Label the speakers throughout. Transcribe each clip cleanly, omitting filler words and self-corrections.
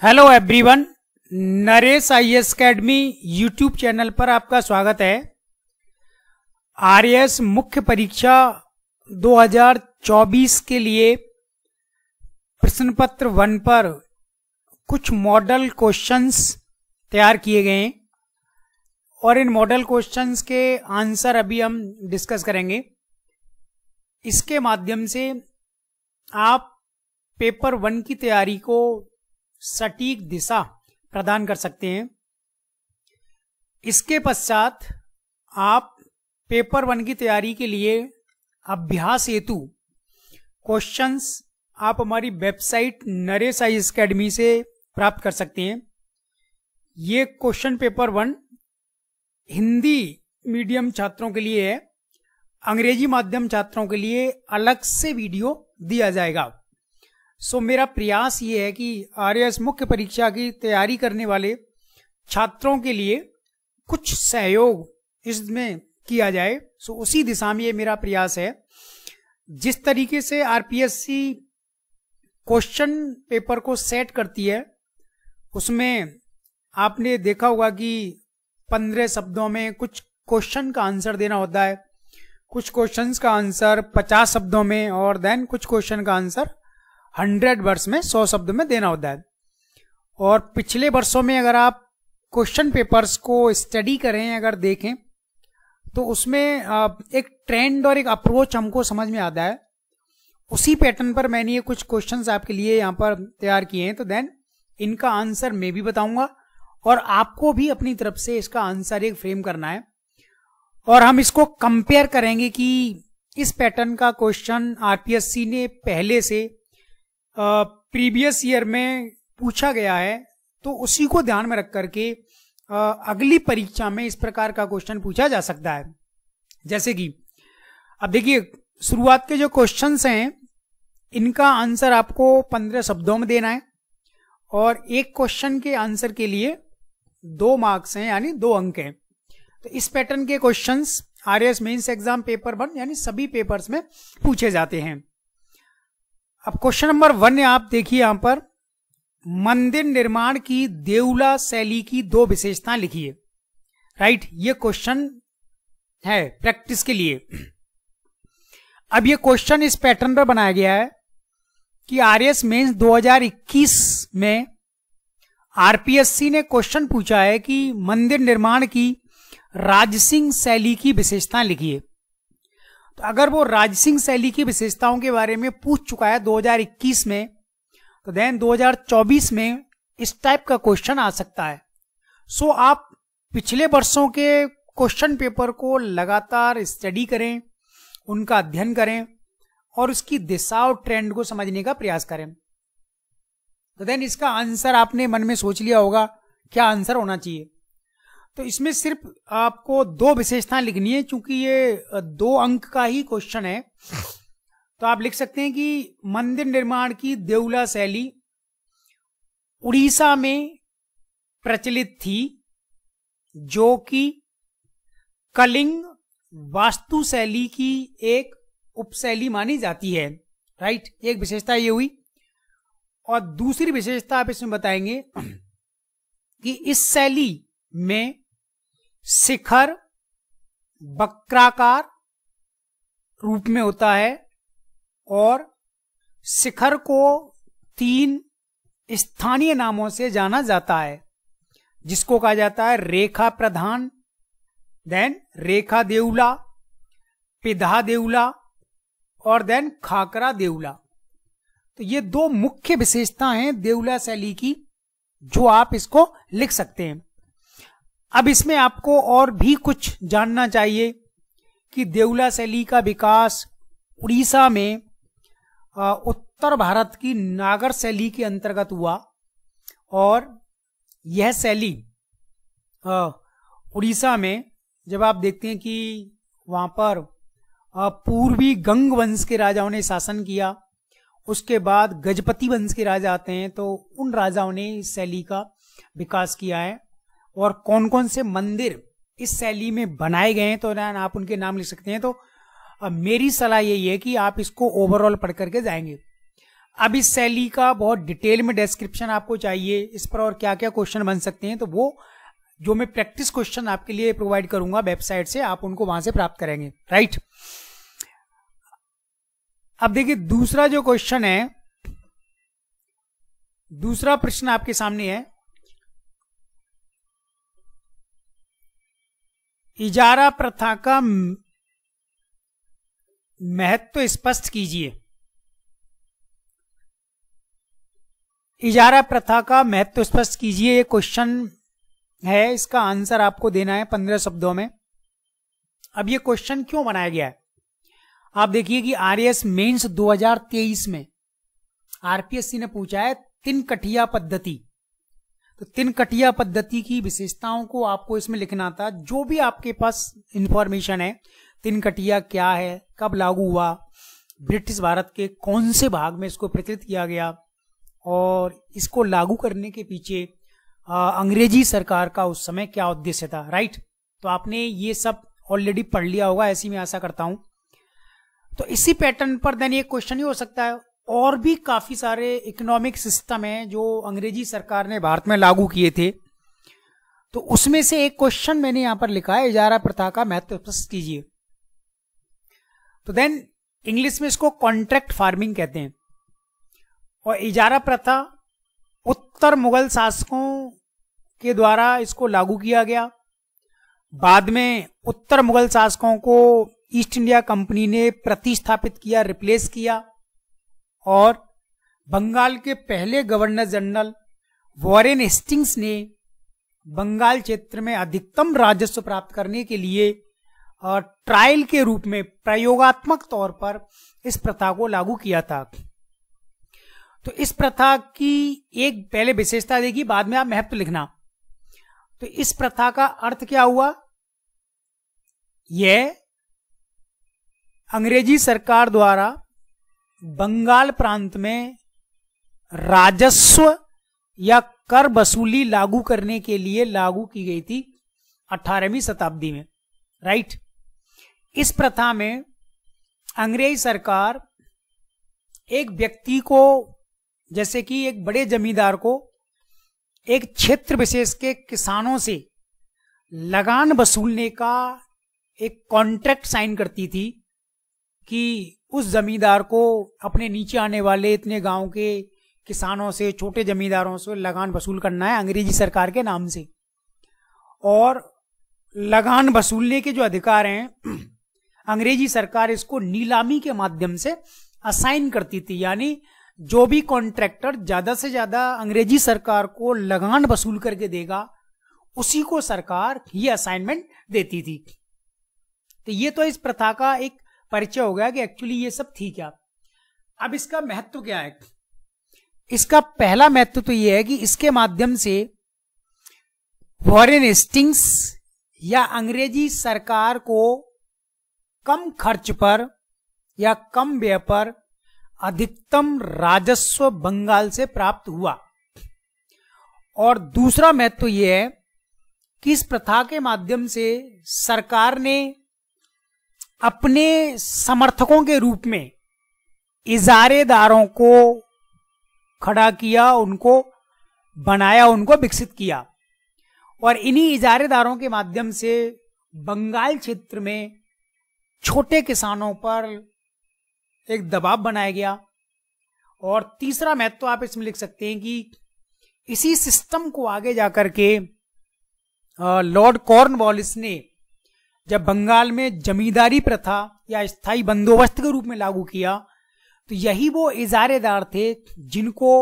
Speaker 1: Hello everyone, Naresh IAS academy YouTube channel पर आपका स्वागत है। आरएएस मुख्य परीक्षा 2024 के लिए प्रश्न पत्र 1 पर कुछ मॉडल क्वेश्चंस तैयार किए गए हैं और इन मॉडल क्वेश्चंस के आंसर अभी हम डिस्कस करेंगे। इसके माध्यम से आप पेपर 1 की तैयारी को सटीक दिशा प्रदान कर सकते हैं। इसके पश्चात आप पेपर 1 की तैयारी के लिए अभ्यास हेतु क्वेश्चंस आप हमारी वेबसाइट नरेश आईएएस अकेडमी से प्राप्त कर सकते हैं। ये क्वेश्चन पेपर 1 हिंदी मीडियम छात्रों के लिए है, अंग्रेजी माध्यम छात्रों के लिए अलग से वीडियो दिया जाएगा। मेरा प्रयास ये है कि आरएएस मुख्य परीक्षा की तैयारी करने वाले छात्रों के लिए कुछ सहयोग इसमें किया जाए। उसी दिशा में ये मेरा प्रयास है। जिस तरीके से आरपीएससी क्वेश्चन पेपर को सेट करती है, उसमें आपने देखा होगा कि 15 शब्दों में कुछ क्वेश्चन का आंसर देना होता है, कुछ क्वेश्चंस का आंसर 50 शब्दों में और देन कुछ क्वेश्चन का आंसर 100 वर्ड्स में 100 शब्द में देना होता है। और पिछले वर्षों में अगर आप क्वेश्चन पेपर्स को स्टडी करें, अगर देखें, तो उसमें एक ट्रेंड और एक अप्रोच हमको समझ में आता है। उसी पैटर्न पर मैंने ये कुछ क्वेश्चंस आपके लिए यहाँ पर तैयार किए हैं। तो देन इनका आंसर मैं भी बताऊंगा और आपको भी अपनी तरफ से इसका आंसर एक फ्रेम करना है और हम इसको कंपेयर करेंगे कि इस पैटर्न का क्वेश्चन आरपीएससी ने पहले से प्रीवियस ईयर में पूछा गया है, तो उसी को ध्यान में रख करके अगली परीक्षा में इस प्रकार का क्वेश्चन पूछा जा सकता है। जैसे कि अब देखिए, शुरुआत के जो क्वेश्चंस हैं इनका आंसर आपको 15 शब्दों में देना है और एक क्वेश्चन के आंसर के लिए 2 मार्क्स हैं, यानी 2 अंक हैं। तो इस पैटर्न के questions RAS mains exam paper 1 यानी सभी पेपर्स में पूछे जाते हैं। अब क्वेश्चन नंबर 1 आप देखिए, यहां पर मंदिर निर्माण की देउला शैली की 2 विशेषताएं लिखिए। राइट, ये क्वेश्चन है प्रैक्टिस के लिए। अब ये क्वेश्चन इस पैटर्न पर बनाया गया है कि आरएएस मेंस 2021 में आरपीएससी ने क्वेश्चन पूछा है कि मंदिर निर्माण की राजसिंह शैली की विशेषताएं लिखिए। तो अगर वो राजसिंह शैली की विशेषताओं के बारे में पूछ चुका है 2021 में, तो देन 2024 में इस टाइप का क्वेश्चन आ सकता है। आप पिछले वर्षों के क्वेश्चन पेपर को लगातार स्टडी करें, उनका अध्ययन करें और उसकी दिशा और ट्रेंड को समझने का प्रयास करें। तो देन इसका आंसर आपने मन में सोच लिया होगा क्या आंसर होना चाहिए। तो इसमें सिर्फ आपको 2 विशेषताएं लिखनी है, क्योंकि ये 2 अंक का ही क्वेश्चन है। तो आप लिख सकते हैं कि मंदिर निर्माण की देउला शैली उड़ीसा में प्रचलित थी, जो कि कलिंग वास्तु शैली की एक उपशैली मानी जाती है। राइट, एक विशेषता ये हुई। और दूसरी विशेषता आप इसमें बताएंगे कि इस शैली में शिखर वक्राकार रूप में होता है और शिखर को 3 स्थानीय नामों से जाना जाता है, जिसको कहा जाता है रेखा प्रधान, देन रेखा देउला, पिधा देउला और देन खाकरा देउला। तो ये 2 मुख्य विशेषता हैं देउला शैली की, जो आप इसको लिख सकते हैं। अब इसमें आपको और भी कुछ जानना चाहिए कि देउला शैली का विकास उड़ीसा में उत्तर भारत की नागर शैली के अंतर्गत हुआ और यह शैली उड़ीसा में, जब आप देखते हैं कि वहां पर पूर्वी गंग वंश के राजाओं ने शासन किया, उसके बाद गजपति वंश के राजा आते हैं, तो उन राजाओं ने इस शैली का विकास किया है। और कौन कौन से मंदिर इस शैली में बनाए गए हैं, तो आप उनके नाम लिख सकते हैं। तो मेरी सलाह यही है कि आप इसको ओवरऑल पढ़ करके जाएंगे। अब इस शैली का बहुत डिटेल में डिस्क्रिप्शन आपको चाहिए, इस पर और क्या क्या क्वेश्चन बन सकते हैं, तो वो जो मैं प्रैक्टिस क्वेश्चन आपके लिए प्रोवाइड करूंगा वेबसाइट से, आप उनको वहां से प्राप्त करेंगे, राइट। अब देखिए दूसरा जो क्वेश्चन है, दूसरा प्रश्न आपके सामने है, इजारा प्रथा का महत्व स्पष्ट कीजिए। इजारा प्रथा का महत्व स्पष्ट कीजिए, ये क्वेश्चन है, इसका आंसर आपको देना है 15 शब्दों में। अब ये क्वेश्चन क्यों बनाया गया है, आप देखिए कि आरएएस मेंस 2023 में आरपीएससी ने पूछा है तिनकठिया पद्धति, तो तिनकठिया पद्धति की विशेषताओं को आपको इसमें लिखना था। जो भी आपके पास इंफॉर्मेशन है, तिनकठिया क्या है, कब लागू हुआ, ब्रिटिश भारत के कौन से भाग में इसको प्रचलित किया गया, और इसको लागू करने के पीछे अंग्रेजी सरकार का उस समय क्या उद्देश्य था, राइट। तो आपने ये सब ऑलरेडी पढ़ लिया होगा, ऐसी मैं आशा करता हूं। तो इसी पैटर्न पर देन ये क्वेश्चन ही हो सकता है। और भी काफी सारे इकोनॉमिक सिस्टम हैं जो अंग्रेजी सरकार ने भारत में लागू किए थे, तो उसमें से एक क्वेश्चन मैंने यहां पर लिखा है, इजारा प्रथा का महत्व स्पष्ट कीजिए। तो देन इंग्लिश में इसको कॉन्ट्रैक्ट फार्मिंग कहते हैं। और इजारा प्रथा उत्तर मुगल शासकों के द्वारा इसको लागू किया गया। बाद में उत्तर मुगल शासकों को ईस्ट इंडिया कंपनी ने प्रतिस्थापित किया, रिप्लेस किया, और बंगाल के पहले गवर्नर जनरल वॉरेन हेस्टिंग्स ने बंगाल क्षेत्र में अधिकतम राजस्व प्राप्त करने के लिए ट्रायल के रूप में प्रयोगात्मक तौर पर इस प्रथा को लागू किया था। तो इस प्रथा की एक पहले विशेषता देखी, बाद में आप महत्व लिखना। तो इस प्रथा का अर्थ क्या हुआ, यह अंग्रेजी सरकार द्वारा बंगाल प्रांत में राजस्व या कर वसूली लागू करने के लिए लागू की गई थी 18वीं शताब्दी में, राइट। इस प्रथा में अंग्रेज सरकार एक व्यक्ति को, जैसे कि एक बड़े जमींदार को, एक क्षेत्र विशेष के किसानों से लगान वसूलने का एक कॉन्ट्रैक्ट साइन करती थी कि उस जमींदार को अपने नीचे आने वाले इतने गांव के किसानों से, छोटे जमींदारों से लगान वसूल करना है अंग्रेजी सरकार के नाम से। और लगान वसूलने के जो अधिकार हैं अंग्रेजी सरकार इसको नीलामी के माध्यम से असाइन करती थी, यानी जो भी कॉन्ट्रैक्टर ज्यादा से ज्यादा अंग्रेजी सरकार को लगान वसूल करके देगा उसी को सरकार ये असाइनमेंट देती थी। तो ये तो इस प्रथा का एक परिचय हो गया कि एक्चुअली ये सब थी क्या। अब इसका महत्व क्या है, इसका पहला महत्व तो ये है कि इसके माध्यम से वॉरेन हेस्टिंग्स या अंग्रेजी सरकार को कम खर्च पर या कम व्यय पर अधिकतम राजस्व बंगाल से प्राप्त हुआ। और दूसरा महत्व यह है कि इस प्रथा के माध्यम से सरकार ने अपने समर्थकों के रूप में इजारेदारों को खड़ा किया, उनको बनाया, उनको विकसित किया। और इन्हीं इजारेदारों के माध्यम से बंगाल क्षेत्र में छोटे किसानों पर एक दबाव बनाया गया। और तीसरा महत्व आप इसमें लिख सकते हैं कि इसी सिस्टम को आगे जाकर के लॉर्ड कॉर्नवालिस ने जब बंगाल में जमींदारी प्रथा या स्थायी बंदोबस्त के रूप में लागू किया, तो यही वो इजारेदार थे जिनको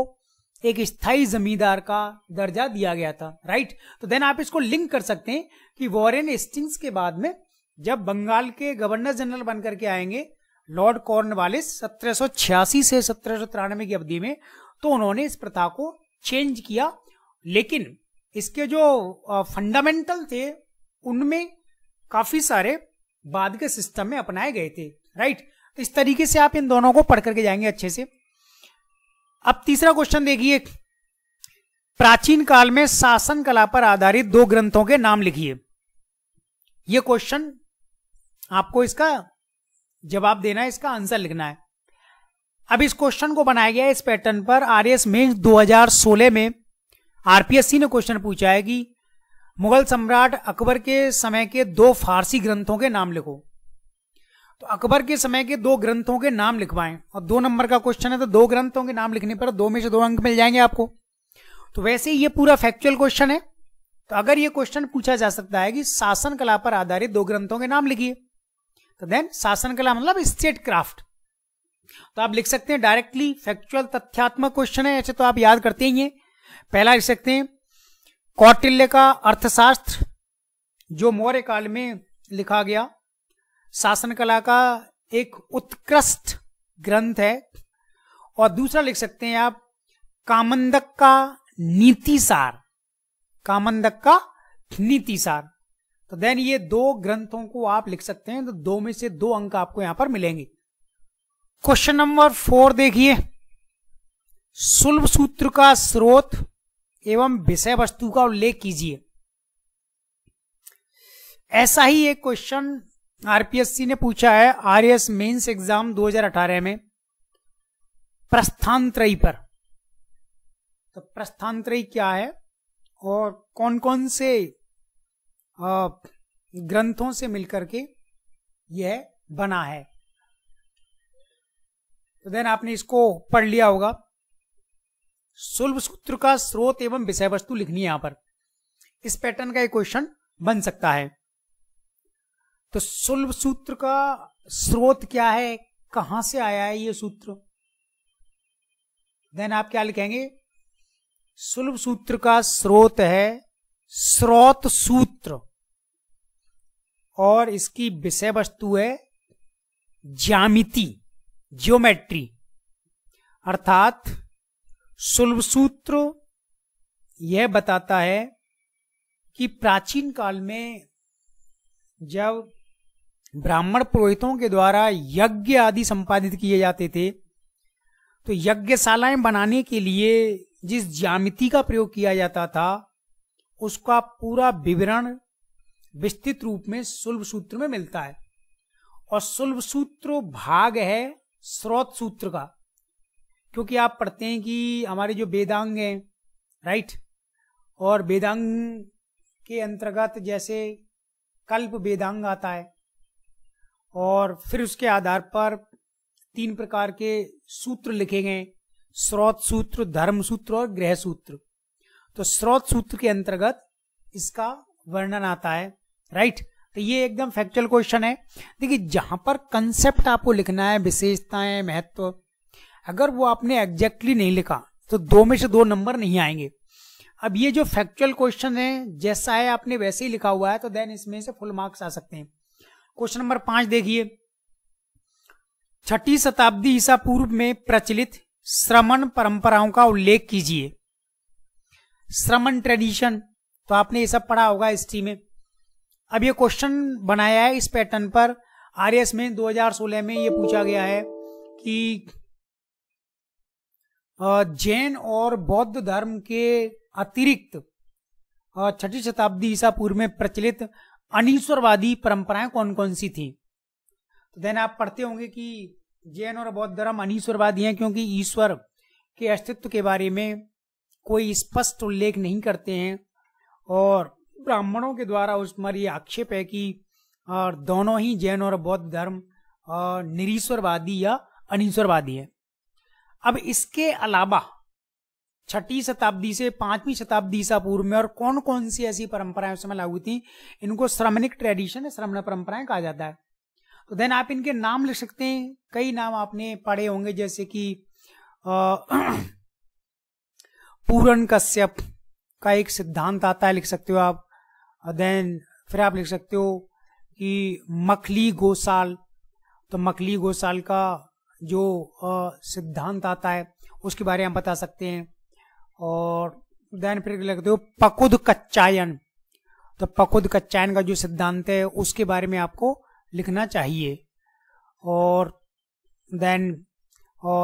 Speaker 1: एक स्थायी जमींदार का दर्जा दिया गया था, राइट। तो देन आप इसको लिंक कर सकते हैं कि वॉरेन हेस्टिंग्स के बाद में जब बंगाल के गवर्नर जनरल बनकर के आएंगे लॉर्ड कॉर्नवालिस 1786 से 1793 की अवधि में, तो उन्होंने इस प्रथा को चेंज किया। लेकिन इसके जो फंडामेंटल थे उनमें काफी सारे बाद के सिस्टम में अपनाए गए थे, राइट। तो इस तरीके से आप इन दोनों को पढ़ करके जाएंगे अच्छे से। अब तीसरा क्वेश्चन देखिए, प्राचीन काल में शासन कला पर आधारित 2 ग्रंथों के नाम लिखिए। यह क्वेश्चन आपको इसका जवाब देना है, इसका आंसर लिखना है। अब इस क्वेश्चन को बनाया गया इस पैटर्न पर आरएएस मेंस 2016 में आरपीएससी ने क्वेश्चन पूछा है कि मुगल सम्राट अकबर के समय के 2 फारसी ग्रंथों के नाम लिखो। तो अकबर के समय के 2 ग्रंथों के नाम लिखवाएं और 2 नंबर का क्वेश्चन है, तो 2 ग्रंथों के नाम लिखने पर 2 में से 2 अंक मिल जाएंगे आपको। तो वैसे ही ये पूरा फैक्चुअल क्वेश्चन है। तो अगर ये क्वेश्चन पूछा जा सकता है कि शासन कला पर आधारित 2 ग्रंथों के नाम लिखिए, तो देन शासन कला मतलब स्टेट क्राफ्ट, तो आप लिख सकते हैं डायरेक्टली। फैक्चुअल तथ्यात्मक क्वेश्चन है, ऐसे तो आप याद करते ही हैं। पहला लिख सकते हैं कौटिल्य का अर्थशास्त्र, जो मौर्य काल में लिखा गया शासन कला का एक उत्कृष्ट ग्रंथ है। और दूसरा लिख सकते हैं आप कामंदक का नीतिसार, कामंदक का नीतिसार। तो देन ये 2 ग्रंथों को आप लिख सकते हैं, तो 2 में से 2 अंक आपको यहां पर मिलेंगे। क्वेश्चन नंबर 4 देखिए, सुलभ सूत्र का स्रोत एवं विषय वस्तु का उल्लेख कीजिए। ऐसा ही एक क्वेश्चन आरपीएससी ने पूछा है आरएएस मेंस एग्जाम 2018 में प्रस्थानत्रयी पर। तो प्रस्थानत्रयी क्या है और कौन कौन से ग्रंथों से मिलकर के यह बना है, तो देन आपने इसको पढ़ लिया होगा। सुलभ सूत्र का स्रोत एवं विषय वस्तु लिखनी है यहां पर। इस पैटर्न का एक क्वेश्चन बन सकता है। तो सुलभ सूत्र का स्रोत क्या है, कहां से आया है ये सूत्र, देन आप क्या लिखेंगे, सुलभ सूत्र का स्रोत है स्रोत सूत्र और इसकी विषय वस्तु है ज्यामिति, ज्योमेट्री। अर्थात सुलभ सूत्र यह बताता है कि प्राचीन काल में जब ब्राह्मण पुरोहितों के द्वारा यज्ञ आदि संपादित किए जाते थे, तो यज्ञशालाएं बनाने के लिए जिस ज्यामिति का प्रयोग किया जाता था उसका पूरा विवरण विस्तृत रूप में सुलभ सूत्र में मिलता है। और सुलभ सूत्र भाग है स्रोत सूत्र का, क्योंकि आप पढ़ते हैं कि हमारे जो वेदांग हैं, राइट, और वेदांग के अंतर्गत जैसे कल्प वेदांग आता है और फिर उसके आधार पर 3 प्रकार के सूत्र लिखे गए, स्रोत सूत्र, धर्म सूत्र और गृह सूत्र। तो स्रोत सूत्र के अंतर्गत इसका वर्णन आता है, राइट। तो ये एकदम फैक्चुअल क्वेश्चन है। देखिए जहां पर कंसेप्ट आपको लिखना है, विशेषताएं, महत्व, अगर वो आपने एग्जैक्टली नहीं लिखा तो 2 में से 2 नंबर नहीं आएंगे। अब ये जो फैक्चुअल क्वेश्चन है जैसा है आपने वैसे ही लिखा हुआ है, तो देन इसमें से फुल मार्क्स आ सकते हैं। क्वेश्चन नंबर 5 देखिए, 6ठी शताब्दी ईसा पूर्व में प्रचलित श्रमण परंपराओं का उल्लेख कीजिए। श्रमण ट्रेडिशन, तो आपने ये सब पढ़ा होगा हिस्ट्री में। अब ये क्वेश्चन बनाया है इस पैटर्न पर आरएएस में 2016 में ये पूछा गया है कि जैन और बौद्ध धर्म के अतिरिक्त 6ठी शताब्दी ईसा पूर्व में प्रचलित अनीश्वरवादी परंपराएं कौन कौन सी थी। तो देन आप पढ़ते होंगे कि जैन और बौद्ध धर्म अनीश्वरवादी हैं, क्योंकि ईश्वर के अस्तित्व के बारे में कोई स्पष्ट उल्लेख नहीं करते हैं और ब्राह्मणों के द्वारा उस पर यह आक्षेप है कि दोनों ही जैन और बौद्ध धर्म निरीश्वरवादी या अनीश्वरवादी है। अब इसके अलावा 6ठी शताब्दी से 5वीं शताब्दी ईसा पूर्व में और कौन कौन सी ऐसी परंपराएं उस समय लागू थी, इनको श्रमणिक ट्रेडिशन, श्रमण परंपराएं कहा जाता है। तो देन आप इनके नाम लिख सकते हैं। कई नाम आपने पढ़े होंगे, जैसे कि पूरण कश्यप का एक सिद्धांत आता है, लिख सकते हो आप। देन फिर आप लिख सकते हो कि मखली गोसाल, तो मखली गोसाल का जो सिद्धांत आता है उसके बारे में बता सकते हैं। और देन फिर लिखते हो पकुद कच्चायन, तो पकुद कच्चायन का जो सिद्धांत है उसके बारे में आपको लिखना चाहिए। और देन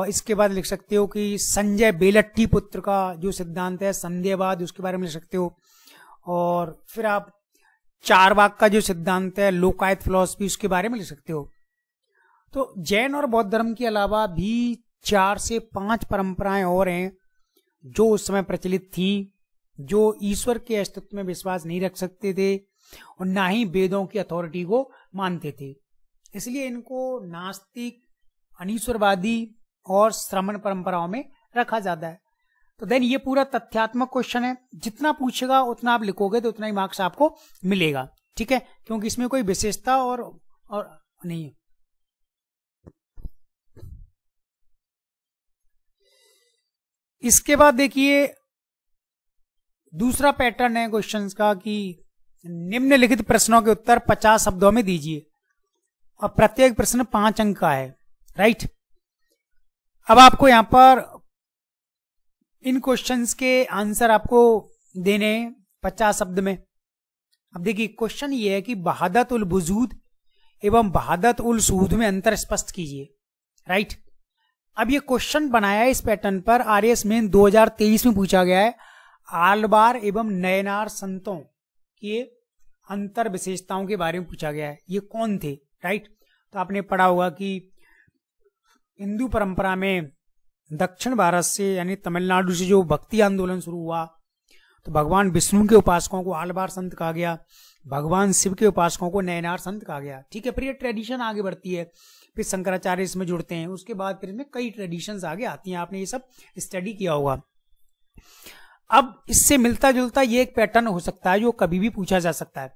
Speaker 1: इसके बाद लिख सकते हो कि संजय बेलट्टी पुत्र का जो सिद्धांत है संदेहवाद, उसके बारे में लिख सकते हो। और फिर आप चारवाक का जो सिद्धांत है लोकायत फिलॉसफी, उसके बारे में लिख सकते हो। तो जैन और बौद्ध धर्म के अलावा भी 4 से 5 परंपराएं और हैं जो उस समय प्रचलित थी, जो ईश्वर के अस्तित्व में विश्वास नहीं रख सकते थे और ना ही वेदों की अथॉरिटी को मानते थे। इसलिए इनको नास्तिक, अनीश्वरवादी और श्रमण परंपराओं में रखा जाता है। तो देन ये पूरा तथ्यात्मक क्वेश्चन है, जितना पूछेगा उतना आप लिखोगे तो उतना ही मार्क्स आपको मिलेगा, ठीक है, क्योंकि इसमें कोई विशेषता और नहीं है। इसके बाद देखिए दूसरा पैटर्न है क्वेश्चंस का कि निम्नलिखित प्रश्नों के उत्तर 50 शब्दों में दीजिए और प्रत्येक प्रश्न 5 अंक का है, राइट। अब आपको यहां पर इन क्वेश्चंस के आंसर आपको देने 50 शब्द में। अब देखिए क्वेश्चन ये है कि वहादत उल वजूद एवं वहादत उल शुहूद में अंतर स्पष्ट कीजिए, राइट। अब ये क्वेश्चन बनाया है इस पैटर्न पर आरएस मेन 2023 में पूछा गया है। आलवार एवं नयनार संतों के अंतर विशेषताओं के बारे में पूछा गया है। ये कौन थे, राइट। तो आपने पढ़ा होगा कि हिंदू परंपरा में दक्षिण भारत से यानी तमिलनाडु से जो भक्ति आंदोलन शुरू हुआ तो भगवान विष्णु के उपासकों को आलवार संत कहा गया, भगवान शिव के उपासकों को नयनार संत कहा गया, ठीक है। फिर ये ट्रेडिशन आगे बढ़ती है, फिर शंकराचार्य इसमें जुड़ते हैं, उसके बाद फिर इसमें कई ट्रेडिशंस आगे आती हैं। आपने ये सब स्टडी किया होगा। अब इससे मिलता जुलता ये एक पैटर्न हो सकता है जो कभी भी पूछा जा सकता है।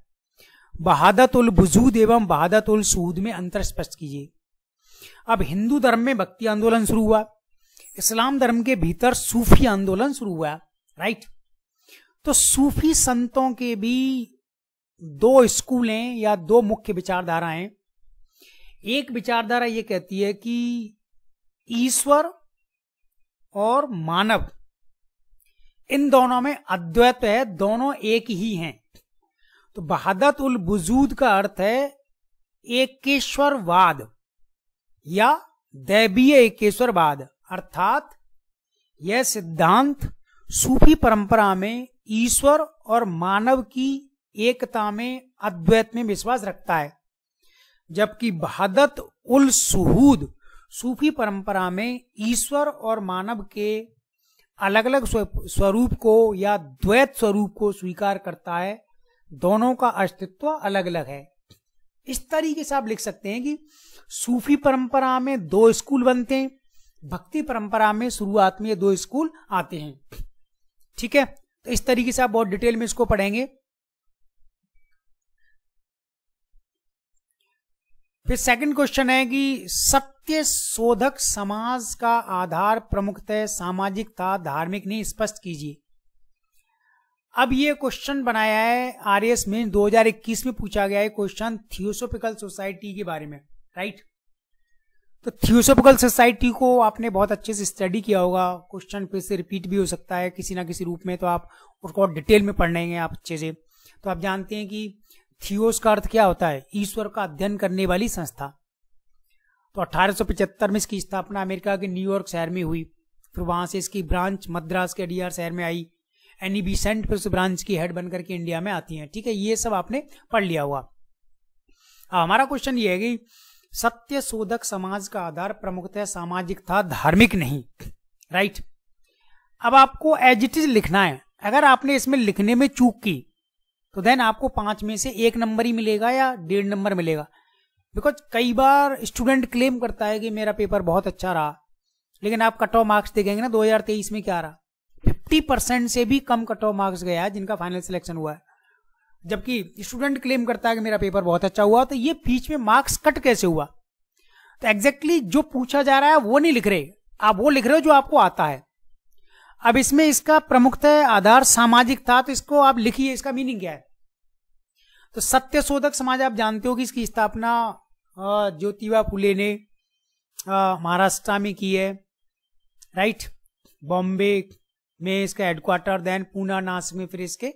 Speaker 1: वहादत उल वजूद एवं वहादत उल शुहूद में अंतर स्पष्ट कीजिए। अब हिंदू धर्म में भक्ति आंदोलन शुरू हुआ, इस्लाम धर्म के भीतर सूफी आंदोलन शुरू हुआ, राइट। तो सूफी संतों के भी 2 स्कूल हैं या 2 मुख्य विचारधाराएं। एक विचारधारा ये कहती है कि ईश्वर और मानव इन दोनों में अद्वैत है, दोनों एक ही हैं। तो वहादत उल वजूद का अर्थ है एकेश्वरवाद या दैवीय एकेश्वरवाद, अर्थात यह सिद्धांत सूफी परंपरा में ईश्वर और मानव की एकता में, अद्वैत में विश्वास रखता है। जबकि वहादत उल शुहूद सूफी परंपरा में ईश्वर और मानव के अलग अलग स्वरूप को या द्वैत स्वरूप को स्वीकार करता है, दोनों का अस्तित्व अलग अलग है। इस तरीके से आप लिख सकते हैं कि सूफी परंपरा में 2 स्कूल बनते हैं, भक्ति परंपरा में शुरुआत में 2 स्कूल आते हैं, ठीक है। तो इस तरीके से आप बहुत डिटेल में इसको पढ़ेंगे। फिर सेकंड क्वेश्चन है कि सत्य शोधक समाज का आधार प्रमुखतः सामाजिक था, धार्मिक नहीं, स्पष्ट कीजिए। अब ये क्वेश्चन बनाया है आरएस मेन 2021 में पूछा गया है क्वेश्चन थियोसोफिकल सोसाइटी के बारे में, राइट। तो थियोसोफिकल सोसाइटी को आपने बहुत अच्छे से स्टडी किया होगा, क्वेश्चन फिर से रिपीट भी हो सकता है किसी ना किसी रूप में, तो आप उसको डिटेल में पढ़ेंगे आप अच्छे से। तो आप जानते हैं कि थियोस का अर्थ क्या होता है, ईश्वर का अध्ययन करने वाली संस्था। तो 1875 में इसकी स्थापना अमेरिका के न्यूयॉर्क शहर में हुई, फिर वहां से इसकी ब्रांच मद्रास के डीआर शहर में आई, एनी बीसेंट फिर उस ब्रांच की हेड बनकर के इंडिया में आती हैं, ठीक है। ये सब आपने पढ़ लिया हुआ। हमारा क्वेश्चन ये है कि सत्य शोधक समाज का आधार प्रमुखतः सामाजिक था, धार्मिक नहीं, राइट। अब आपको एज इट इज लिखना है। अगर आपने इसमें लिखने में चूक की तो देन आपको 5 में से 1 नंबर ही मिलेगा या 1.5 नंबर मिलेगा। बिकॉज कई बार स्टूडेंट क्लेम करता है कि मेरा पेपर बहुत अच्छा रहा, लेकिन आप कट ऑफ मार्क्स देखेंगे ना 2023 में क्या रहा, 50% से भी कम कट ऑफ मार्क्स गया है जिनका फाइनल सिलेक्शन हुआ है। जबकि स्टूडेंट क्लेम करता है कि मेरा पेपर बहुत अच्छा हुआ, तो ये बीच में मार्क्स कट कैसे हुआ। तो एग्जैक्टली जो पूछा जा रहा है वो नहीं लिख रहे, आप वो लिख रहे हो जो आपको आता है। अब इसमें इसका प्रमुखतः आधार सामाजिक था, तो इसको आप लिखिए, इसका मीनिंग क्या है। तो सत्य शोधक समाज आप जानते हो कि इसकी स्थापना ज्योतिबा फुले ने महाराष्ट्र में की है, राइट। बॉम्बे में इसका हेडक्वार्टर, देन पूना, नासिक में फिर इसके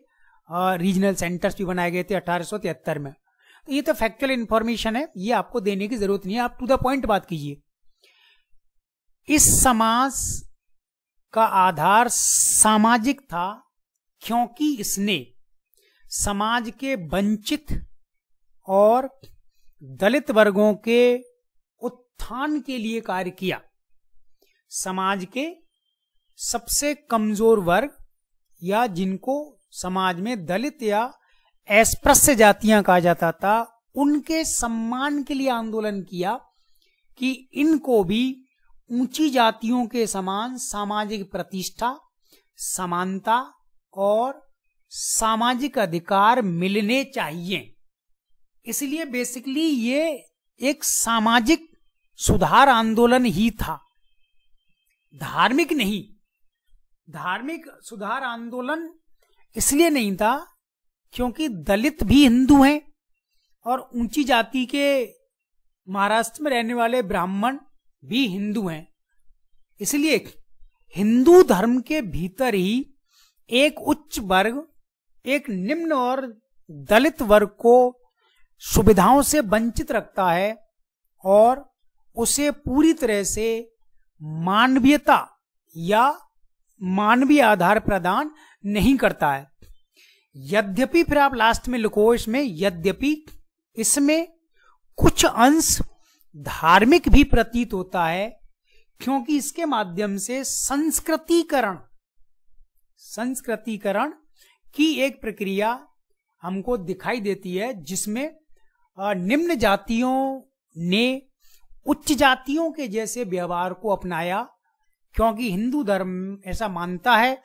Speaker 1: रीजनल सेंटर्स भी बनाए गए थे 1873 में। तो ये तो फैक्चुअल इंफॉर्मेशन है, ये आपको देने की जरूरत नहीं है, आप टू द पॉइंट बात कीजिए। इस समाज का आधार सामाजिक था क्योंकि इसने समाज के वंचित और दलित वर्गों के उत्थान के लिए कार्य किया। समाज के सबसे कमजोर वर्ग या जिनको समाज में दलित या अस्पृश्य जातियां कहा जाता था, उनके सम्मान के लिए आंदोलन किया कि इनको भी ऊंची जातियों के समान सामाजिक प्रतिष्ठा, समानता और सामाजिक अधिकार मिलने चाहिए। इसलिए बेसिकली ये एक सामाजिक सुधार आंदोलन ही था, धार्मिक नहीं। धार्मिक सुधार आंदोलन इसलिए नहीं था क्योंकि दलित भी हिंदू हैं और ऊंची जाति के महाराष्ट्र में रहने वाले ब्राह्मण भी हिंदू हैं। इसलिए हिंदू धर्म के भीतर ही एक उच्च वर्ग एक निम्न और दलित वर्ग को सुविधाओं से वंचित रखता है और उसे पूरी तरह से मानवीयता या मानवीय आधार प्रदान नहीं करता है। यद्यपि, फिर आप लास्ट में लिखो इसमें, यद्यपि इसमें कुछ अंश धार्मिक भी प्रतीत होता है क्योंकि इसके माध्यम से संस्कृतिकरण की एक प्रक्रिया हमको दिखाई देती है जिसमें निम्न जातियों ने उच्च जातियों के जैसे व्यवहार को अपनाया, क्योंकि हिंदू धर्म ऐसा मानता है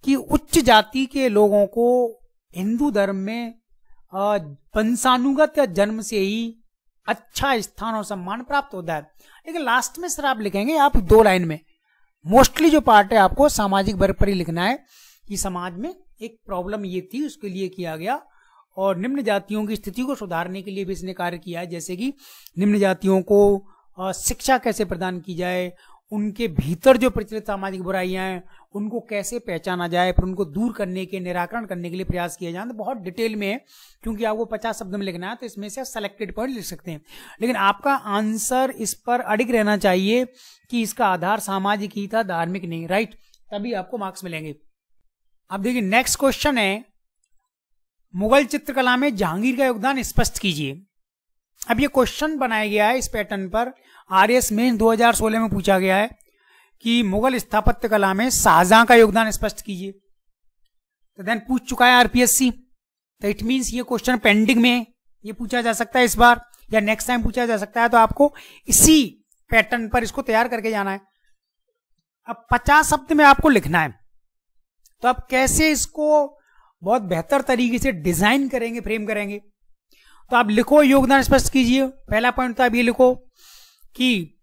Speaker 1: कि उच्च जाति के लोगों को हिंदू धर्म में वंशानुगत या जन्म से ही अच्छा स्थान और सम्मान प्राप्त होता है। लेकिन लास्ट में सर आप लिखेंगे आप 2 लाइन में, मोस्टली जो पार्ट है आपको सामाजिक वर्ग पर ही लिखना है कि समाज में एक प्रॉब्लम ये थी, उसके लिए किया गया और निम्न जातियों की स्थिति को सुधारने के लिए भी इसने कार्य किया है। जैसे कि निम्न जातियों को शिक्षा कैसे प्रदान की जाए, उनके भीतर जो प्रचलित सामाजिक बुराइयां हैं उनको कैसे पहचाना जाए, फिर उनको दूर करने के निराकरण करने के लिए प्रयास किए जाए। तो बहुत डिटेल में है क्योंकि आपको 50 शब्द में लिखना है तो इसमें से सेलेक्टेड पॉइंट लिख सकते हैं, लेकिन आपका आंसर इस पर अडिग रहना चाहिए कि इसका आधार सामाजिक ही था, धार्मिक नहीं, राइट, तभी आपको मार्क्स मिलेंगे। अब देखिए नेक्स्ट क्वेश्चन है, मुगल चित्रकला में जहांगीर का योगदान स्पष्ट कीजिए। अब ये क्वेश्चन बनाया गया है इस पैटर्न पर, आरएस मेंस 2016 में पूछा गया है कि मुगल स्थापत्य कला में शाहजहां का योगदान स्पष्ट कीजिए। तो देन पूछ चुका है आरपीएससी, तो इट मींस ये क्वेश्चन पेंडिंग में है, ये पूछा जा सकता है इस बार या नेक्स्ट टाइम पूछा जा सकता है। तो आपको इसी पैटर्न पर इसको तैयार करके जाना है। अब 50 शब्द में आपको लिखना है, तो आप कैसे इसको बहुत बेहतर तरीके से डिजाइन करेंगे, फ्रेम करेंगे। तो आप लिखो योगदान स्पष्ट कीजिए। पहला पॉइंट तो आप ये लिखो कि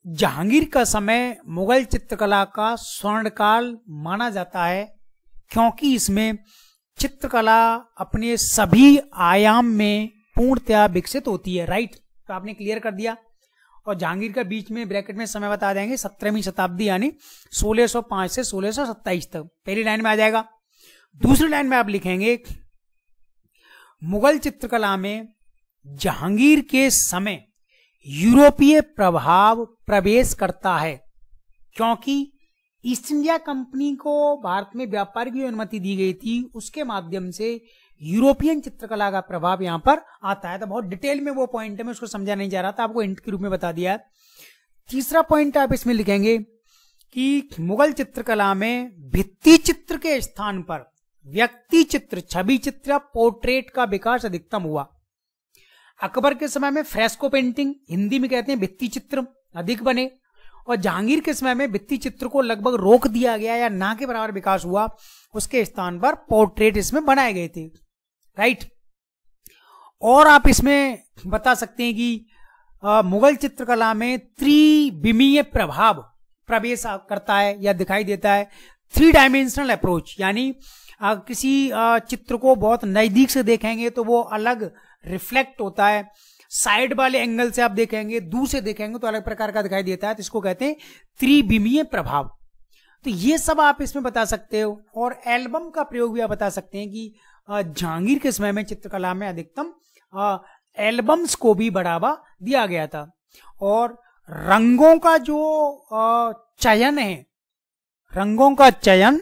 Speaker 1: जहांगीर का समय मुगल चित्रकला का स्वर्णकाल माना जाता है क्योंकि इसमें चित्रकला अपने सभी आयाम में पूर्णतया विकसित होती है, राइट। तो आपने क्लियर कर दिया। और जहांगीर का बीच में ब्रैकेट में समय बता देंगे 17वीं शताब्दी यानी 1605 से 1627 तक, पहली लाइन में आ जाएगा। दूसरी लाइन में आप लिखेंगे मुगल चित्रकला में जहांगीर के समय यूरोपीय प्रभाव प्रवेश करता है क्योंकि ईस्ट इंडिया कंपनी को भारत में व्यापार की अनुमति दी गई थी, उसके माध्यम से यूरोपियन चित्रकला का प्रभाव यहां पर आता है। तो बहुत डिटेल में वो पॉइंट है, मैं उसको समझा नहीं जा रहा था, आपको हिंट के रूप में बता दिया है। तीसरा पॉइंट आप इसमें लिखेंगे कि मुगल चित्रकला में भित्ति चित्र के स्थान पर व्यक्ति चित्र, छवि चित्र, पोर्ट्रेट का विकास अधिकतम हुआ। अकबर के समय में फ्रेस्को पेंटिंग, हिंदी में कहते हैं भित्ति चित्र, अधिक बने और जहांगीर के समय में भित्ति चित्र को लगभग रोक दिया गया या ना के बराबर विकास हुआ, उसके स्थान पर पोर्ट्रेट इसमें बनाए गए थे, राइट। और आप इसमें बता सकते हैं कि मुगल चित्रकला में त्रिविमीय प्रभाव प्रवेश करता है या दिखाई देता है। 3 डायमेंशनल अप्रोच, यानी किसी चित्र को बहुत नजदीक से देखेंगे तो वो अलग रिफ्लेक्ट होता है, साइड वाले एंगल से आप देखेंगे, दूर से देखेंगे तो अलग प्रकार का दिखाई देता है, तो इसको कहते हैं त्रिविमीय प्रभाव। तो ये सब आप इसमें बता सकते हो। और एल्बम का प्रयोग भी आप बता सकते हैं कि जहांगीर के समय में चित्रकला में अधिकतम एल्बम्स को भी बढ़ावा दिया गया था। और रंगों का जो चयन है, रंगों का चयन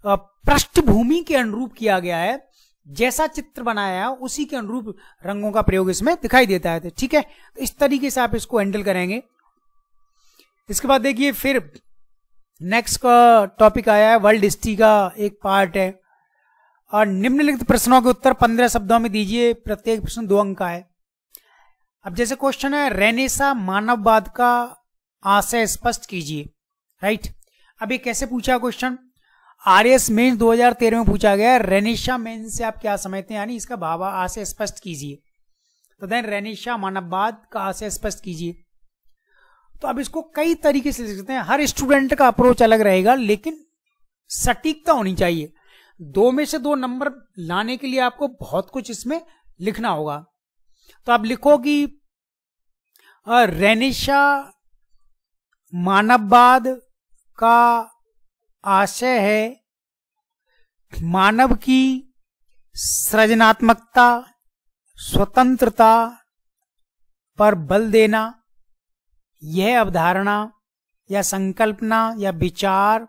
Speaker 1: पृष्ठभूमि के अनुरूप किया गया है, जैसा चित्र बनाया है उसी के अनुरूप रंगों का प्रयोग इसमें दिखाई देता है, ठीक है। तो इस तरीके से आप इसको हैंडल करेंगे। इसके बाद देखिए फिर नेक्स्ट का टॉपिक आया है, वर्ल्ड हिस्ट्री का एक पार्ट है। और निम्नलिखित प्रश्नों के उत्तर 15 शब्दों में दीजिए, प्रत्येक प्रश्न 2 अंक का है। अब जैसे क्वेश्चन है, रेनेसा मानववाद का आशय स्पष्ट कीजिए, राइट। अब ये कैसे पूछा क्वेश्चन, आरएस मेंस 2013 में पूछा गया। रेनेसा मेंस से आप क्या समझते हैं, यानी इसका भाव आशय स्पष्ट कीजिए। तो देन रेनेसा मानववाद का आशय स्पष्ट कीजिए। तो अब इसको कई तरीके से लिख सकते हैं, हर स्टूडेंट का अप्रोच अलग रहेगा, लेकिन सटीकता होनी चाहिए। 2 में से 2 नंबर लाने के लिए आपको बहुत कुछ इसमें लिखना होगा। तो आप लिखो कि रेनेसा मानववाद का आशय है मानव की सृजनात्मकता, स्वतंत्रता पर बल देना। यह अवधारणा या संकल्पना या विचार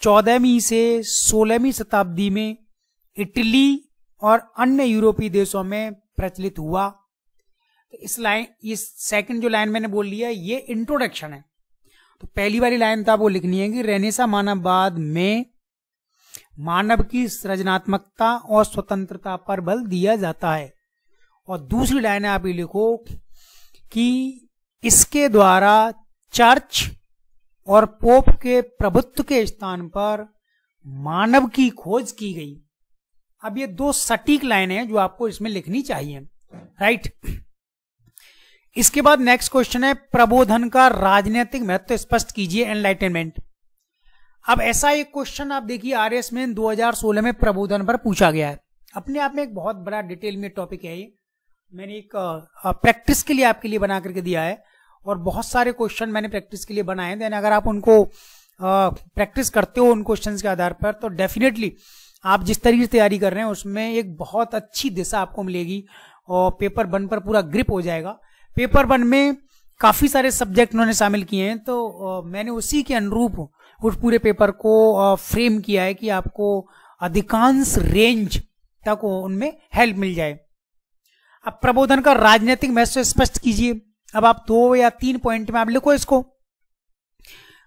Speaker 1: 14वीं से 16वीं शताब्दी में इटली और अन्य यूरोपीय देशों में प्रचलित हुआ। तो इस सेकंड जो लाइन मैंने बोल लिया, ये इंट्रोडक्शन है। तो पहली वाली लाइन तो आपको लिखनी है कि रेनेसा मानववाद में मानव की सृजनात्मकता और स्वतंत्रता पर बल दिया जाता है। और दूसरी लाइन आप ये लिखो कि इसके द्वारा चर्च और पोप के प्रभुत्व के स्थान पर मानव की खोज की गई। अब ये 2 सटीक लाइनें हैं जो आपको इसमें लिखनी चाहिए, राइट। इसके बाद नेक्स्ट क्वेश्चन है, प्रबोधन का राजनीतिक महत्व स्पष्ट कीजिए, एनलाइटनमेंट। अब ऐसा एक क्वेश्चन आप देखिए आरएस में 2016 में प्रबोधन पर पूछा गया है। अपने आप में एक बहुत बड़ा डिटेल में टॉपिक है ये। मैंने एक प्रैक्टिस के लिए आपके लिए बना करके दिया है, और बहुत सारे क्वेश्चन मैंने प्रैक्टिस के लिए बनाए हैं। देन अगर आप उनको प्रैक्टिस करते हो उन क्वेश्चंस के आधार पर, तो डेफिनेटली आप जिस तरीके से तैयारी कर रहे हैं उसमें एक बहुत अच्छी दिशा आपको मिलेगी और पेपर 1 पर पूरा ग्रिप हो जाएगा। पेपर 1 में काफी सारे सब्जेक्ट उन्होंने शामिल किए हैं, तो मैंने उसी के अनुरूप उस पूरे पेपर को फ्रेम किया है कि आपको अधिकांश रेंज तक उनमें हेल्प मिल जाए। अब प्रबोधन का राजनीतिक महत्व स्पष्ट कीजिए। अब आप 2 या 3 पॉइंट में आप लिखो इसको।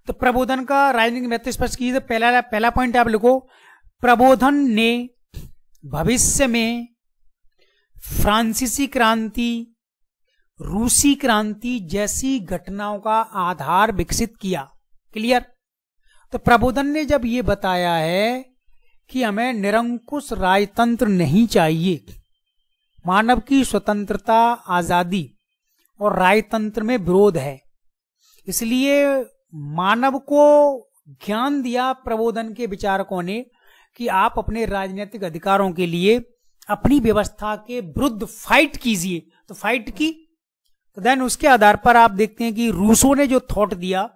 Speaker 1: तो प्रबोधन का राजनीतिक महत्व स्पष्ट कीजिए। तो पहला पॉइंट आप लिखो, प्रबोधन ने भविष्य में फ्रांसीसी क्रांति, रूसी क्रांति जैसी घटनाओं का आधार विकसित किया। क्लियर। तो प्रबोधन ने जब ये बताया है कि हमें निरंकुश राजतंत्र नहीं चाहिए, मानव की स्वतंत्रता, आजादी और राजतंत्र में विरोध है, इसलिए मानव को ज्ञान दिया प्रबोधन के विचारकों ने कि आप अपने राजनीतिक अधिकारों के लिए अपनी व्यवस्था के विरुद्ध फाइट कीजिए। तो फाइट की, तो देन उसके आधार पर आप देखते हैं कि रूसो ने जो थॉट दिया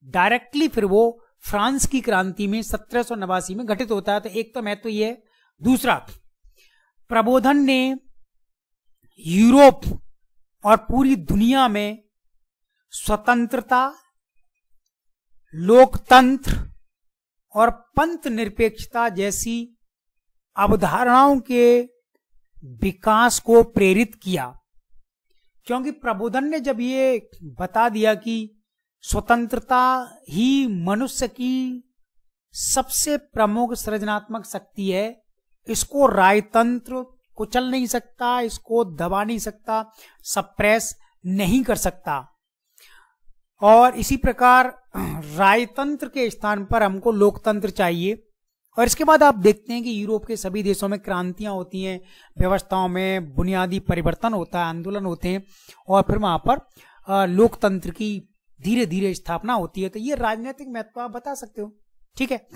Speaker 1: डायरेक्टली फिर वो फ्रांस की क्रांति में 1789 में घटित होता है। तो एक तो महत्व ये है। दूसरा, प्रबोधन ने यूरोप और पूरी दुनिया में स्वतंत्रता, लोकतंत्र और पंथ निरपेक्षता जैसी अवधारणाओं के विकास को प्रेरित किया। क्योंकि प्रबोधन ने जब ये बता दिया कि स्वतंत्रता ही मनुष्य की सबसे प्रमुख सृजनात्मक शक्ति है, इसको राजतंत्र कुचल नहीं सकता, इसको दबा नहीं सकता, सप्रेस नहीं कर सकता, और इसी प्रकार राजतंत्र के स्थान पर हमको लोकतंत्र चाहिए। और इसके बाद आप देखते हैं कि यूरोप के सभी देशों में क्रांतियां होती हैं, व्यवस्थाओं में बुनियादी परिवर्तन होता है, आंदोलन होते हैं, और फिर वहां पर लोकतंत्र की धीरे धीरे स्थापना होती है। तो ये राजनीतिक महत्व आप बता सकते हो, ठीक है।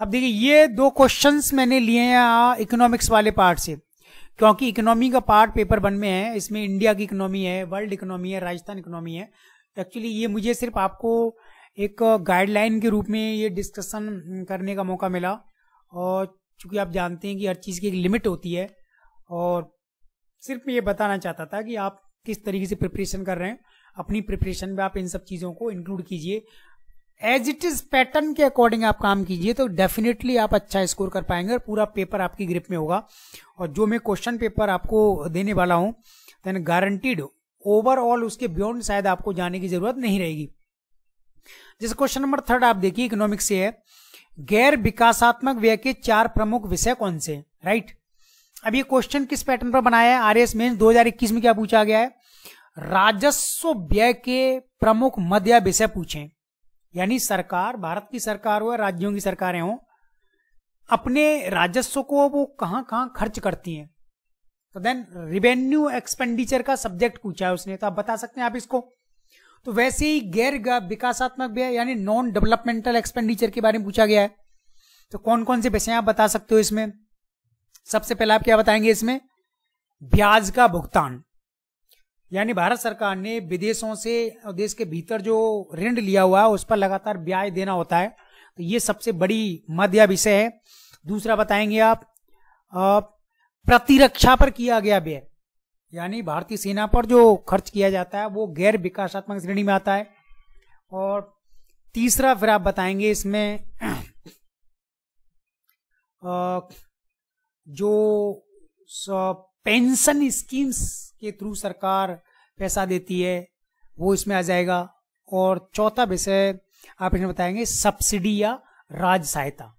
Speaker 1: अब देखिए ये 2 क्वेश्चंस मैंने लिए हैं इकोनॉमिक्स वाले पार्ट से, क्योंकि इकोनॉमी का पार्ट पेपर 1 में है। इसमें इंडिया की इकोनॉमी है, वर्ल्ड इकोनॉमी है, राजस्थान इकोनॉमी है। एक्चुअली ये मुझे सिर्फ आपको एक गाइडलाइन के रूप में ये डिस्कशन करने का मौका मिला, और चूंकि आप जानते हैं कि हर चीज़ की एक लिमिट होती है, और सिर्फ मैं ये बताना चाहता था कि आप किस तरीके से प्रिपरेशन कर रहे हैं। अपनी प्रिपरेशन में आप इन सब चीज़ों को इंक्लूड कीजिए। एज इट इज पैटर्न के अकॉर्डिंग आप काम कीजिए तो डेफिनेटली आप अच्छा स्कोर कर पाएंगे और पूरा पेपर आपकी ग्रिप में होगा। और जो मैं क्वेश्चन पेपर आपको देने वाला हूं देन गारंटीड ओवरऑल उसके बियॉन्ड शायद आपको जाने की जरूरत नहीं रहेगी। जैसे क्वेश्चन नंबर 3 आप देखिए, इकोनॉमिक्स से है, गैर विकासात्मक व्यय के 4 प्रमुख विषय कौन से, राइट। अब ये क्वेश्चन किस पैटर्न पर बनाया है, आरएस मेंस 2021 में क्या पूछा गया है, राजस्व व्यय के प्रमुख मद या विषय पूछे। यानी सरकार, भारत की सरकार हो या राज्यों की सरकारें हो, अपने राजस्व को वो कहां कहां खर्च करती हैं। तो देन रिवेन्यू एक्सपेंडिचर का सब्जेक्ट पूछा है उसने, तो आप बता सकते हैं आप इसको। तो वैसे ही गैर विकासात्मक व्यय यानी नॉन डेवलपमेंटल एक्सपेंडिचर के बारे में पूछा गया है। तो कौन कौन से विषय आप बता सकते हो इसमें। सबसे पहले आप क्या बताएंगे इसमें, ब्याज का भुगतान, यानी भारत सरकार ने विदेशों से और देश के भीतर जो ऋण लिया हुआ है उस पर लगातार ब्याज देना होता है, तो ये सबसे बड़ी मद या विषय है। दूसरा बताएंगे आप प्रतिरक्षा पर किया गया व्यय, यानी भारतीय सेना पर जो खर्च किया जाता है वो गैर विकासात्मक श्रेणी में आता है। और तीसरा फिर आप बताएंगे इसमें जो पेंशन स्कीम्स के थ्रू सरकार पैसा देती है वो इसमें आ जाएगा। और चौथा विषय आप इसमें बताएंगे सब्सिडी या राज सहायता।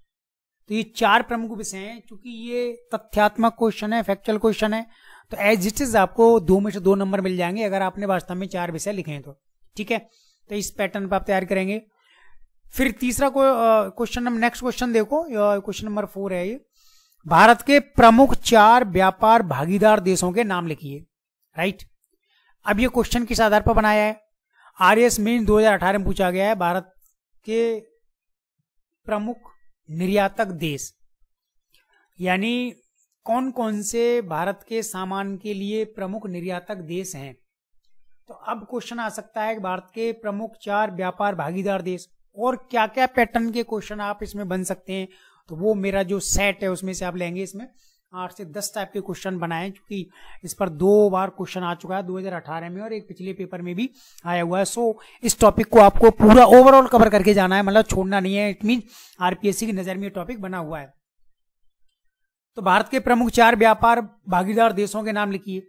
Speaker 1: तो ये 4 प्रमुख विषय हैं। चूंकि ये तथ्यात्मक क्वेश्चन है, फैक्चुअल क्वेश्चन है, तो एज इट इज आपको 2 में से 2 नंबर मिल जाएंगे अगर आपने वास्तव में 4 विषय लिखे हैं तो, ठीक है। तो इस पैटर्न पर आप तैयार करेंगे। फिर तीसरा क्वेश्चन नंबर, नेक्स्ट क्वेश्चन देखो, क्वेश्चन नंबर 4 है ये, भारत के प्रमुख 4 व्यापार भागीदार देशों के नाम लिखिए, राइट। अब ये क्वेश्चन किस आधार पर बनाया है, आरएस मेंस 2018 में पूछा गया है, भारत के प्रमुख निर्यातक देश, यानी कौन कौन से भारत के सामान के लिए प्रमुख निर्यातक देश हैं। तो अब क्वेश्चन आ सकता है कि भारत के प्रमुख 4 व्यापार भागीदार देश, और क्या क्या पैटर्न के क्वेश्चन आप इसमें बन सकते हैं, तो वो मेरा जो सेट है उसमें से आप लेंगे। इसमें 8 से 10 टाइप के क्वेश्चन बनाए, क्योंकि इस पर 2 बार क्वेश्चन आ चुका है, 2018 में और एक पिछले पेपर में भी आया हुआ है। सो इस टॉपिक को आपको पूरा ओवरऑल कवर करके जाना है, मतलब छोड़ना नहीं है। इट मीन आरपीएससी की नजर में ये टॉपिक बना हुआ है। तो भारत के प्रमुख 4 व्यापार भागीदार देशों के नाम लिखिए।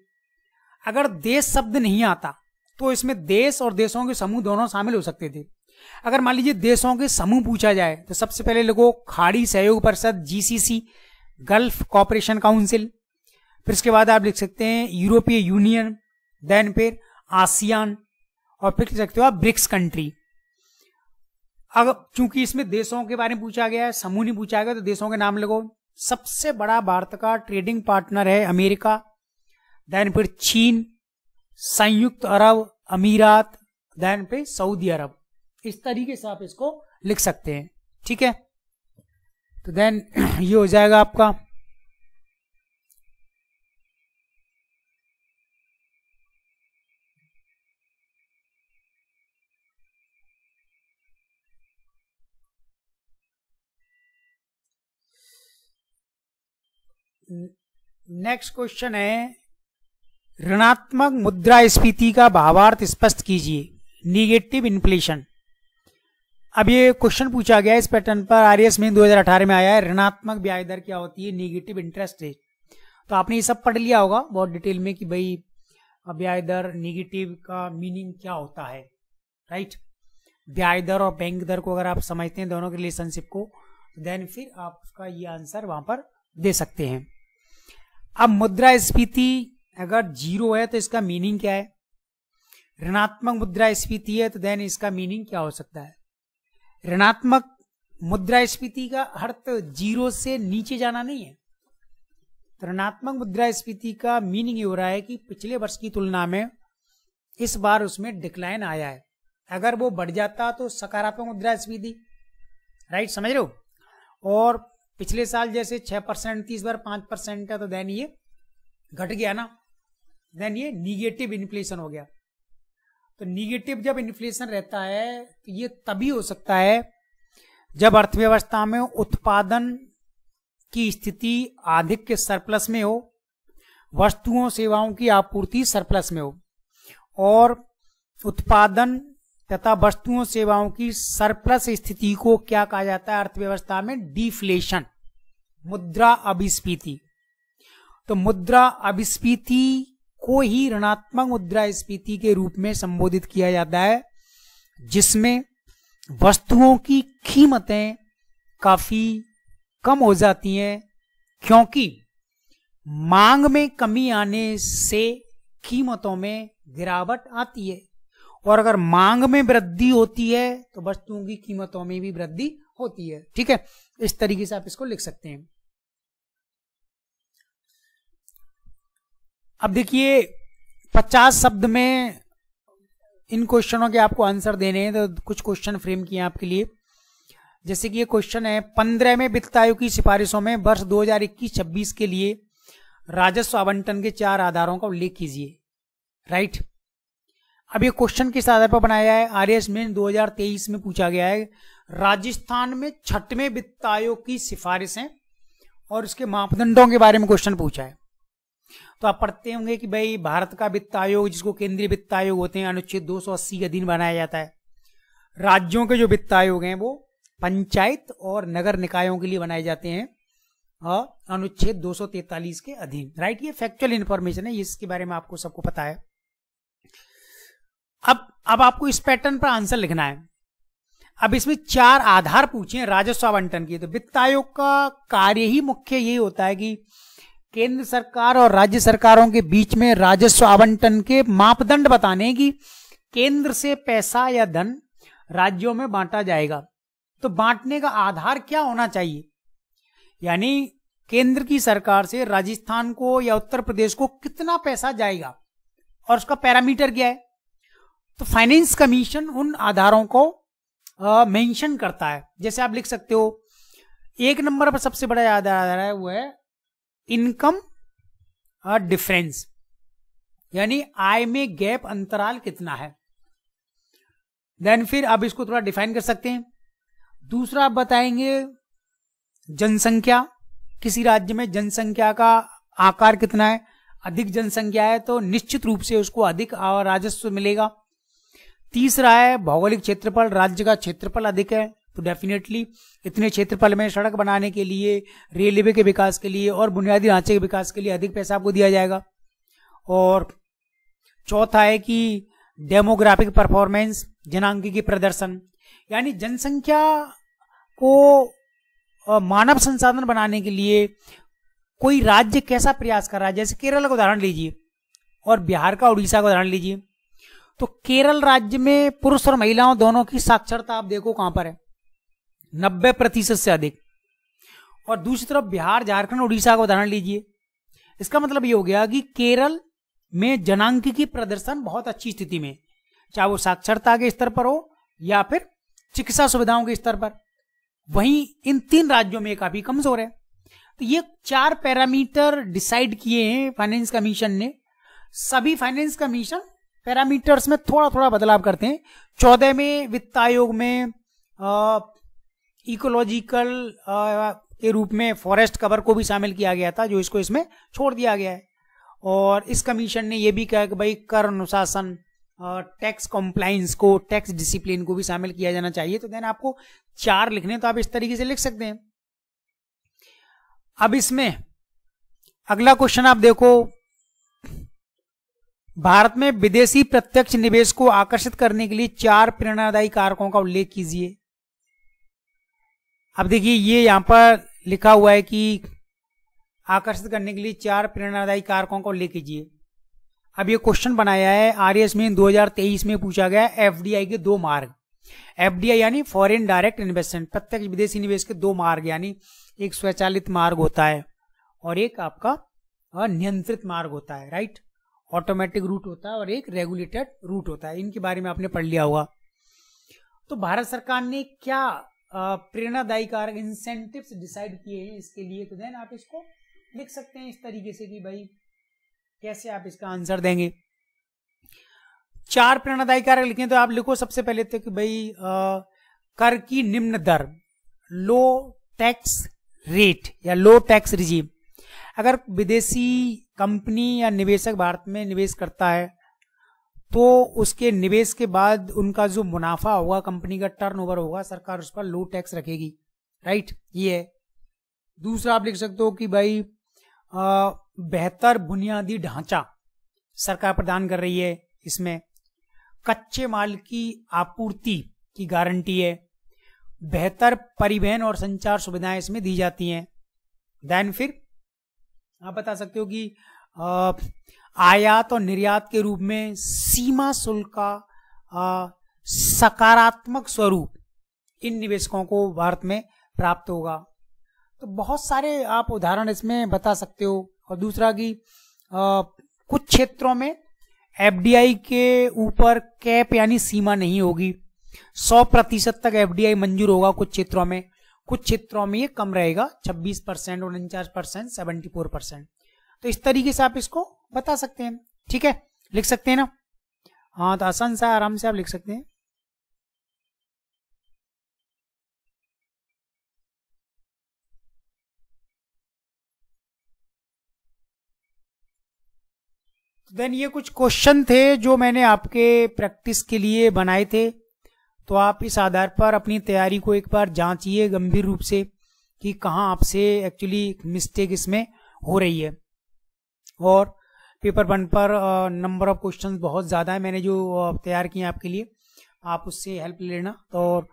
Speaker 1: अगर देश शब्द नहीं आता तो इसमें देश और देशों के समूह दोनों शामिल हो सकते थे। अगर मान लीजिए देशों के समूह पूछा जाए तो सबसे पहले लिखो खाड़ी सहयोग परिषद, जीसीसी, गल्फ कॉपरेशन काउंसिल। फिर इसके बाद आप लिख सकते हैं यूरोपीय यूनियन, देन फिर आसियान, और फिर लिख सकते हो आप ब्रिक्स कंट्री। अगर चूंकि इसमें देशों के बारे में पूछा गया है, समूह नहीं पूछा गया, तो देशों के नाम लिखो। सबसे बड़ा भारत का ट्रेडिंग पार्टनर है अमेरिका, देन फिर चीन, संयुक्त अरब अमीरात, देन फिर सऊदी अरब। इस तरीके से आप इसको लिख सकते हैं, ठीक है। तो देन ये हो जाएगा आपका नेक्स्ट क्वेश्चन है, ऋणात्मक मुद्रास्फीति का भावार्थ स्पष्ट कीजिए, निगेटिव इन्फ्लेशन। अब ये क्वेश्चन पूछा गया इस पैटर्न पर, आरएस में 2018 में आया है, ऋणात्मक ब्याज दर क्या होती है, निगेटिव इंटरेस्ट रेट। तो आपने ये सब पढ़ लिया होगा बहुत डिटेल में कि भाई ब्याज दर, निगेटिव का मीनिंग क्या होता है, राइट। ब्याज दर और बैंक दर को अगर आप समझते हैं दोनों के रिलेशनशिप को, देन फिर आपका ये आंसर वहां पर दे सकते हैं। अब मुद्रास्फीति अगर 0 है तो इसका मीनिंग क्या है, ऋणात्मक मुद्रास्फीति है तो देन इसका मीनिंग क्या हो सकता है। ऋणात्मक मुद्रास्फीति का अर्थ 0 से नीचे जाना नहीं है। तो ऋणात्मक मुद्रास्फीति का मीनिंग ये हो रहा है कि पिछले वर्ष की तुलना में इस बार उसमें डिक्लाइन आया है। अगर वो बढ़ जाता तो सकारात्मक मुद्रास्फीति, राइट, समझ रहे हो। और पिछले साल जैसे 6% थी, इस बार 5% है, तो देन ये घट गया ना, देन ये निगेटिव इन्फ्लेशन हो गया। तो निगेटिव जब इन्फ्लेशन रहता है तो ये तभी हो सकता है जब अर्थव्यवस्था में उत्पादन की स्थिति आधिक्य सरप्लस में हो, वस्तुओं सेवाओं की आपूर्ति सरप्लस में हो, और उत्पादन तथा वस्तुओं सेवाओं की सरप्लस स्थिति को क्या कहा जाता है अर्थव्यवस्था में? डिफ्लेशन, मुद्रा अभिस्फीति। तो मुद्रा अभिस्फीति को ही ऋणात्मक मुद्रास्फीति के रूप में संबोधित किया जाता है, जिसमें वस्तुओं की कीमतें काफी कम हो जाती हैं, क्योंकि मांग में कमी आने से कीमतों में गिरावट आती है, और अगर मांग में वृद्धि होती है तो वस्तुओं की कीमतों में भी वृद्धि होती है। ठीक है, इस तरीके से आप इसको लिख सकते हैं। अब देखिए 50 शब्द में इन क्वेश्चनों के आपको आंसर देने हैं, तो कुछ क्वेश्चन फ्रेम किए आपके लिए। जैसे कि ये क्वेश्चन है, 15वें वित्त आयोग की सिफारिशों में वर्ष 2021-26 के लिए राजस्व आवंटन के 4 आधारों का उल्लेख कीजिए। राइट, अब ये क्वेश्चन किस आधार पर बनाया है? आरएस में 2023 में पूछा गया है। राजस्थान में 6वें वित्त आयोग की सिफारिशें और उसके मापदंडों के बारे में क्वेश्चन पूछा है। तो आप पढ़ते होंगे कि भाई भारत का वित्त आयोग, जिसको केंद्रीय वित्त आयोग होते हैं, अनुच्छेद 280 के अधीन बनाया जाता है। राज्यों के जो वित्त आयोग हैं वो पंचायत और नगर निकायों के लिए बनाए जाते हैं, अनुच्छेद 243 के अधीन। राइट, ये फैक्चुअल इंफॉर्मेशन है, इसके बारे में आपको सबको पता है। अब आपको इस पैटर्न पर आंसर लिखना है। अब इसमें 4 आधार पूछे राजस्व आवंटन की। तो वित्त आयोग का कार्य ही मुख्य यही होता है कि केंद्र सरकार और राज्य सरकारों के बीच में राजस्व आवंटन के मापदंड बताने कि केंद्र से पैसा या धन राज्यों में बांटा जाएगा, तो बांटने का आधार क्या होना चाहिए, यानी केंद्र की सरकार से राजस्थान को या उत्तर प्रदेश को कितना पैसा जाएगा और उसका पैरामीटर क्या है। तो फाइनेंस कमीशन उन आधारों को मेंशन करता है। जैसे आप लिख सकते हो, 1 नंबर पर सबसे बड़ा आधार है वो है इनकम डिफरेंस, यानी आय में गैप अंतराल कितना है। देन फिर आप इसको थोड़ा डिफाइन कर सकते हैं। दूसरा आप बताएंगे जनसंख्या, किसी राज्य में जनसंख्या का आकार कितना है। अधिक जनसंख्या है तो निश्चित रूप से उसको अधिक राजस्व मिलेगा। तीसरा है भौगोलिक क्षेत्रफल, राज्य का क्षेत्रफल अधिक है तो डेफिनेटली इतने क्षेत्रफल में सड़क बनाने के लिए, रेलवे के विकास के लिए और बुनियादी ढांचे के विकास के लिए अधिक पैसा आपको दिया जाएगा। और चौथा है कि डेमोग्राफिक परफॉर्मेंस, जनांकीय प्रदर्शन, यानी जनसंख्या को मानव संसाधन बनाने के लिए कोई राज्य कैसा प्रयास कर रहा है। जैसे केरल का उदाहरण लीजिए और बिहार का, उड़ीसा का उदाहरण लीजिए। तो केरल राज्य में पुरुष और महिलाओं दोनों की साक्षरता आप देखो कहां पर है, 90% से अधिक। और दूसरी तरफ बिहार, झारखंड, उड़ीसा का उदाहरण लीजिए। इसका मतलब ये हो गया कि केरल में जनांकीय प्रदर्शन बहुत अच्छी स्थिति में, चाहे वो साक्षरता के स्तर पर हो या फिर चिकित्सा सुविधाओं के स्तर पर। वहीं इन 3 राज्यों में काफी कमजोर है। तो ये 4 पैरामीटर डिसाइड किए हैं फाइनेंस कमीशन ने। सभी फाइनेंस कमीशन पैरामीटर्स में थोड़ा थोड़ा बदलाव करते हैं। 14वें वित्त आयोग में इकोलॉजिकल के रूप में फॉरेस्ट कवर को भी शामिल किया गया था, जो इसको इसमें छोड़ दिया गया है। और इस कमीशन ने यह भी कहा कि भाई कर अनुशासन, टैक्स कॉम्प्लाइंस को, टैक्स डिसिप्लिन को भी शामिल किया जाना चाहिए। तो देन आपको 4 लिखने, तो आप इस तरीके से लिख सकते हैं। अब इसमें अगला क्वेश्चन आप देखो, भारत में विदेशी प्रत्यक्ष निवेश को आकर्षित करने के लिए 4 प्रेरणादायी कारकों का उल्लेख कीजिए। अब देखिए ये यहां पर लिखा हुआ है कि आकर्षित करने के लिए 4 प्रेरणादायी कारकों का उल्लेख कीजिए। अब ये क्वेश्चन बनाया है आरएस में 2023 में पूछा गया है। एफडीआई के 2 मार्ग, एफडीआई यानी फॉरेन डायरेक्ट इन्वेस्टमेंट, प्रत्यक्ष विदेशी निवेश के 2 मार्ग, यानी एक स्वचालित मार्ग होता है और एक आपका नियंत्रित मार्ग होता है। राइट, ऑटोमेटिक रूट होता है और एक रेगुलेटेड रूट होता है। इनके बारे में आपने पढ़ लिया होगा। तो भारत सरकार ने क्या प्रेरणादायी कारक, इंसेंटिव्स डिसाइड किए हैं इसके लिए। तो देन आप इसको लिख सकते हैं इस तरीके से कि भाई कैसे आप इसका आंसर देंगे। 4 प्रेरणादायी कारक लिखें तो आप लिखो सबसे पहले तो कि भाई कर की निम्न दर, लो टैक्स रेट या लो टैक्स रिजीम। अगर विदेशी कंपनी या निवेशक भारत में निवेश करता है तो उसके निवेश के बाद उनका जो मुनाफा होगा, कंपनी का टर्नओवर होगा, सरकार उस पर लो टैक्स रखेगी, राइट। ये है। दूसरा आप लिख सकते हो कि भाई बेहतर बुनियादी ढांचा सरकार प्रदान कर रही है, इसमें कच्चे माल की आपूर्ति की गारंटी है, बेहतर परिवहन और संचार सुविधाएं इसमें दी जाती हैं। देन फिर आप बता सकते हो कि आयात और निर्यात के रूप में सीमा शुल्क का सकारात्मक स्वरूप इन निवेशकों को भारत में प्राप्त होगा। तो बहुत सारे आप उदाहरण इसमें बता सकते हो। और दूसरा कि कुछ क्षेत्रों में एफडीआई के ऊपर कैप यानी सीमा नहीं होगी, 100% तक एफडीआई मंजूर होगा कुछ क्षेत्रों में, कुछ क्षेत्रों में ये कम रहेगा, 26%, 49%, 74%। तो इस तरीके से आप इसको बता सकते हैं, ठीक है, लिख सकते हैं ना। हाँ, तो आसान सा आराम से आप लिख सकते हैं। देन ये कुछ क्वेश्चन थे जो मैंने आपके प्रैक्टिस के लिए बनाए थे, तो आप इस आधार पर अपनी तैयारी को एक बार जांचिए गंभीर रूप से कि कहाँ आपसे एक्चुअली मिस्टेक इसमें हो रही है। और पेपर 1 पर नंबर ऑफ क्वेश्चंस बहुत ज़्यादा है, मैंने जो तैयार किए आपके लिए, आप उससे हेल्प लेना। तो और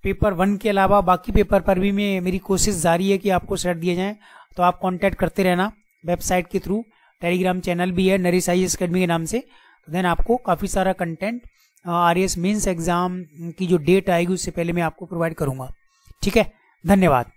Speaker 1: पेपर 1 के अलावा बाकी पेपर पर भी मेरी कोशिश जारी है कि आपको सेट दिए जाएँ, तो आप कॉन्टैक्ट करते रहना वेबसाइट के थ्रू। टेलीग्राम चैनल भी है नरेश IAS अकेडमी के नाम से। तो देन आपको काफ़ी सारा कंटेंट RAS मेंस एग्जाम की जो डेट आएगी उससे पहले मैं आपको प्रोवाइड करूंगा, ठीक है। धन्यवाद।